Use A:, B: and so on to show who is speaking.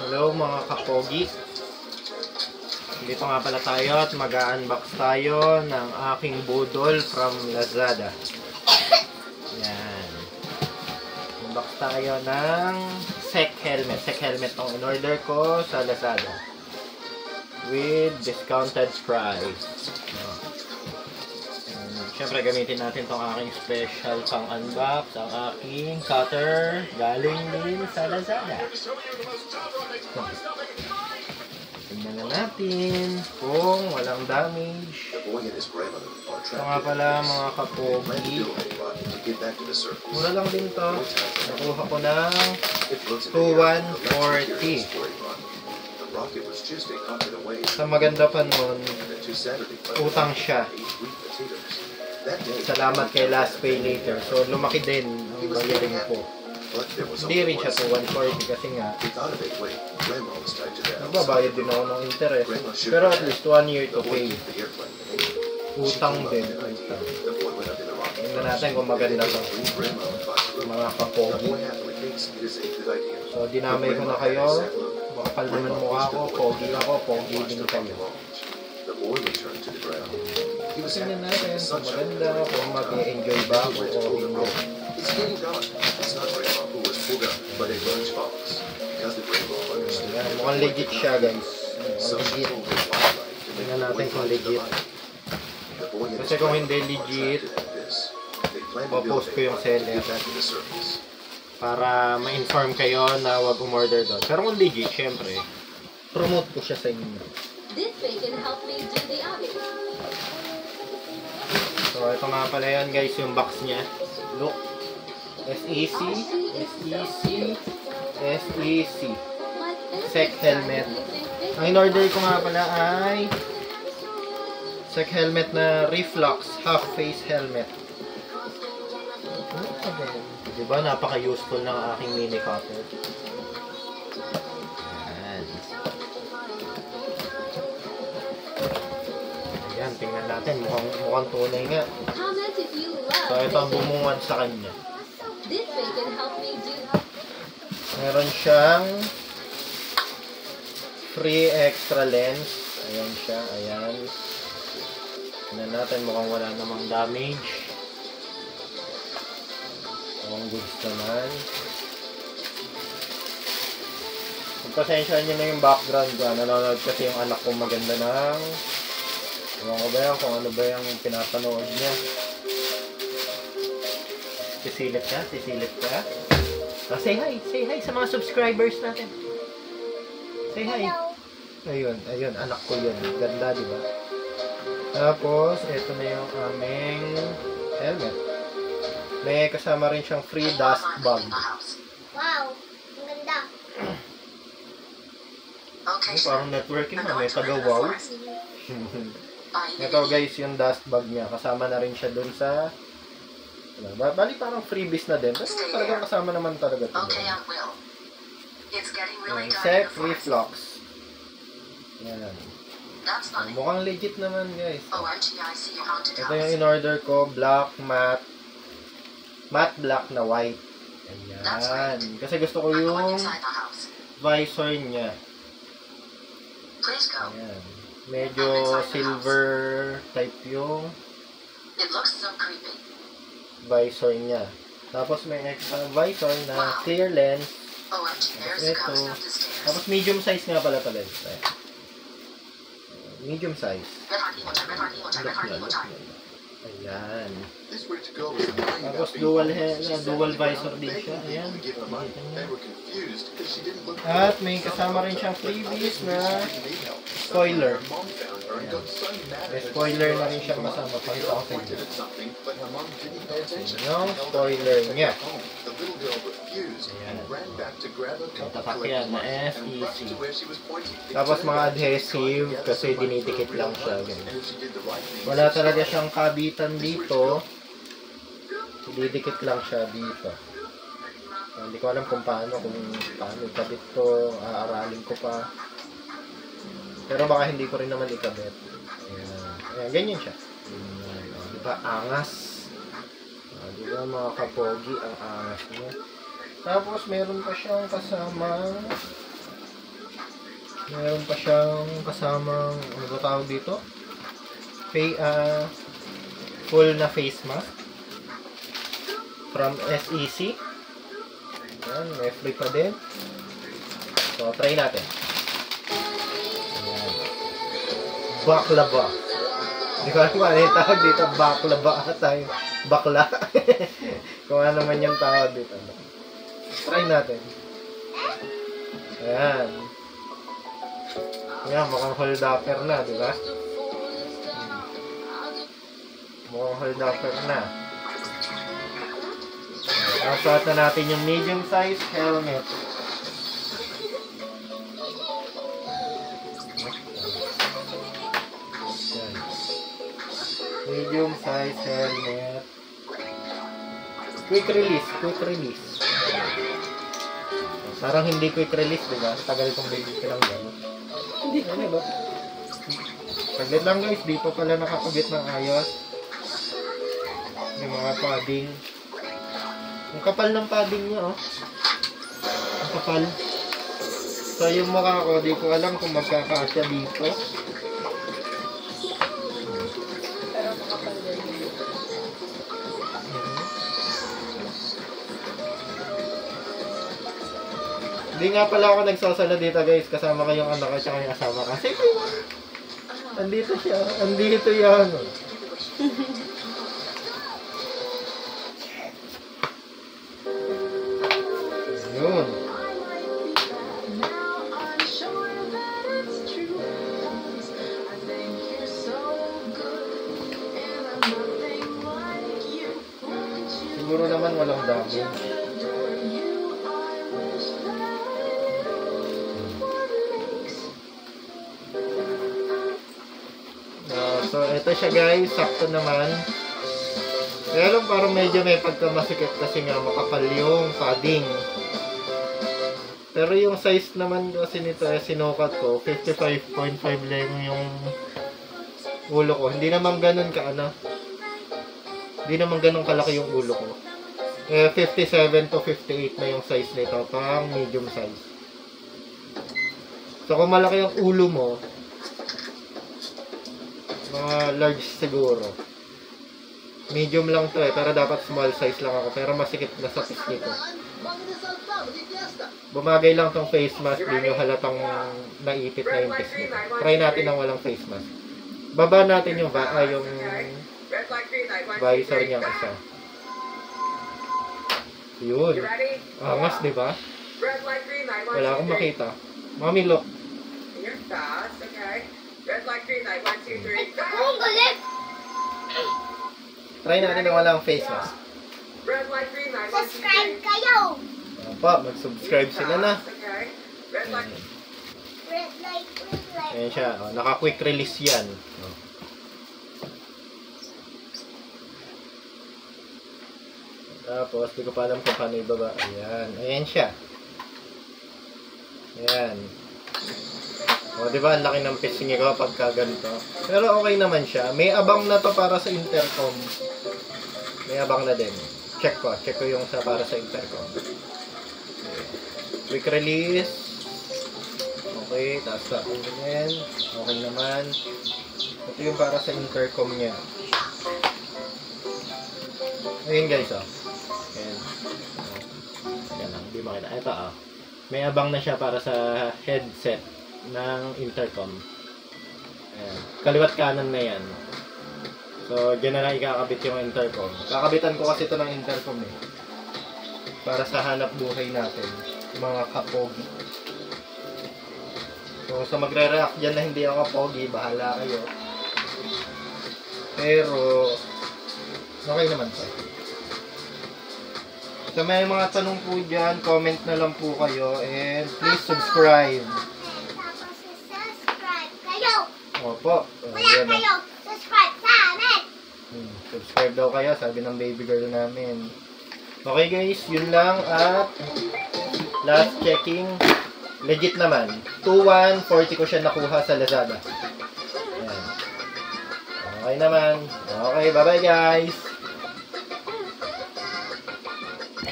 A: Hello mga kapogi. Dito nga pala tayo at mag-unbox tayo ng aking budol from Lazada. Yan. Unbox tayo ng SEC helmet. SEC helmet tong in-order ko sa Lazada. With discounted price. Siyempre gamitin natin tong aking special pang unbox. Ang aking cutter galing din sa Lazada. Tingnan na natin kung walang damage. Ito nga pala mga kapogi. Mura lang din to. Nakuha ko ng 2,140. Sa maganda pa nun, utang siya. Salamat kay Last Pay Later. So lumaki din ang bayarin ko. Hindi rin siya to 140 kasi nga nagbabayad din ako ng interest. Pero at least 1 year to pay. Utang din. Tingnan natin kung maganda to. Mga kapogi. So dinamay ko na kayo. Makapal naman mukha ko. Pogi ako. Pogi din kayo. Tingnan natin kung maganda. Kung mag-enjoy ba ako o hindi. Ayan, mukhang legit siya guys. Legit. Tingnan natin kung legit. Kasi kung hindi legit, popost ko yung seller para ma-inform kayo na wag umorder doon. Pero kung legit, syempre, promote ko siya sa inyo. So, ito nga pala yan guys, yung box niya. Look. SEC. SEC helmet. Ang in-order ko nga pala ay SEC helmet na Reflux half face helmet. Diba? Napaka-useful ng aking mini cutter. Ayan. Ayan, tingnan natin. Mukhang tunay nga. So, ito ang bumungad sa kanya. Meron siyang free extra lens. Ayan siya. Ayan. Tingnan natin. Mukhang wala namang damage. Mukhang goods naman. Pagpasensyahan nyo na yung background ko. Nanonood kasi yung anak ko maganda ng ewan ko ba yan, kung ano ba yung pinapanood niya. Sisilip ka? Sisilip ka? Oh, say hi sa mga subscribers natin. Say hi. Ayun, anak ko yun. Ganda, di ba? Tapos, ito na yung aming helmet. May kasama rin siyang free dust bag.
B: Wow, ang ganda.
A: Ay, parang networking na. May taga-wow. Ito guys, yung dust bag niya. Kasama na rin siya dun sa bali parang freebies na din. Pero talagang kasama naman talaga ito. SEC Reflux. Yan. Mukhang legit naman guys. Ito yung in-order ko. Black matte black na white. Ayan. Kasi gusto ko yung visor niya. Ayan. Medyo silver type yung visor niya. Tapos may extra visor na clear lens. Ito. Tapos medium size nga pala. Medium size. Ayan. Tapos dual visor din siya. Ayan. At may kasama rin siyang freebies na spoiler. Ayan. May spoiler na rin siyang masama. Pakita ko sa inyo. Yung spoiler niya. Ayan. Tatak yan na SEC. Tapos mga adhesive kasi dinidikit lang siya. Wala talaga siyang kabitan dito. Didikit lang siya dito. Hindi ko alam kung paano ikabit to. Aaralin ko pa. Pero baka hindi ko rin naman ikabit. Ayan, ganyan siya. Diba? Angas. Diba mga kapogi, ang angas niya. Tapos meron pa siyang kasamang Meron pa siyang kasamang, ano ba tawag dito? Full na face mask. From SEC. Ayan, may free pa din. So, try natin. Ayan. Baklava. Hindi ko alam kung ano yung tawag dito. Baklava tayo. Bakla. Kung ano naman yung tawag dito. Try natin. Ayan. Ayan, mukhang hold upper na, di ba? Mukhang hold upper na. Nasuot na natin yung medium size helmet. Ayan. Medium size helmet. Quick release, quick release. Parang hindi quick release, diba? Tagal kong baby lang gano'n. Hindi ko. Ano ba? Saglit lang guys, di pa pala nakakabit ng ayos. Yung mga padding. Ang kapal ng padding niya, oh. Ang kapal. So yung mukha ko, di ko alam kung magkakasya dito.
C: Pero makapal din.
A: Hindi nga pala ako nagsasala dito guys, kasama kayong anak ko tsaka yung asawa kasi andito siya, andito yan. Yun. Siguro naman walang damage. So, ito siya guys. Sakto naman. Kaya lang parang medyo may pagkamasikip kasi nga makapal yung padding. Pero yung size naman kasi nito ay sinukat ko. 55.5 lang yung ulo ko. Hindi naman ganun ka ano. Hindi naman ganun kalaki yung ulo ko. 57 to 58 na yung size nito. Pang medium size. So kung malaki yung ulo mo, mga large siguro. Medium lang to pero dapat small size lang ako. Pero masikip na sa piece nito. Bumagay lang tong face mask, di nyo halatang naipit na yung piece nito. Try natin ng walang face mask. Baba natin yung visor niyang isa. Yun. Angas, di ba? Wala akong makita. Mami, look.
D: Red light, green light, 1, 2, 3.
B: Ang galit!
A: Try natin ng walang face mask.
D: Red light, green light, 1, 2, 3.
B: Subscribe kayo!
A: Opa, mag-subscribe sila na.
D: Okay. Red light.
B: Red light, green light.
A: Ayan siya. Oh, naka-quick release yan. Oh. Tapos, di ko pa alam kung paano ibaba. Ayan. Ayan siya. Ayan. O, di ba? Ang laki ng pisngi ko pagka ganito. Pero okay naman siya. May abang na to para sa intercom. May abang na din. Check ko. Check ko yung para sa intercom. Quick release. Okay. Tapos natin ganyan. Okay naman. Ito yung para sa intercom niya. Ayun guys, oh. Ayan. Ayan lang. Hindi makita. Ito, oh. May abang na siya para sa headset ng intercom. Ayan. Kaliwat kanan na yan. So, dyan na lang ikakabit yung intercom. Kakabitan ko kasi ito ng intercom eh. Para sa hanap buhay natin. Mga kapogi. So, sa magre-react dyan na hindi ako pogi, bahala kayo. Pero, okay naman to. So, may mga tanong po dyan, comment na lang po kayo, and please subscribe.
B: Subscribe kayo!
A: Opo.
B: Wala kayo! Subscribe sa amin!
A: Subscribe daw kayo, sabi ng baby girl namin. Okay guys, yun lang at last checking, legit naman. 2,140 ko siya nakuha sa Lazada. Ayan. Okay naman. Okay, bye-bye guys!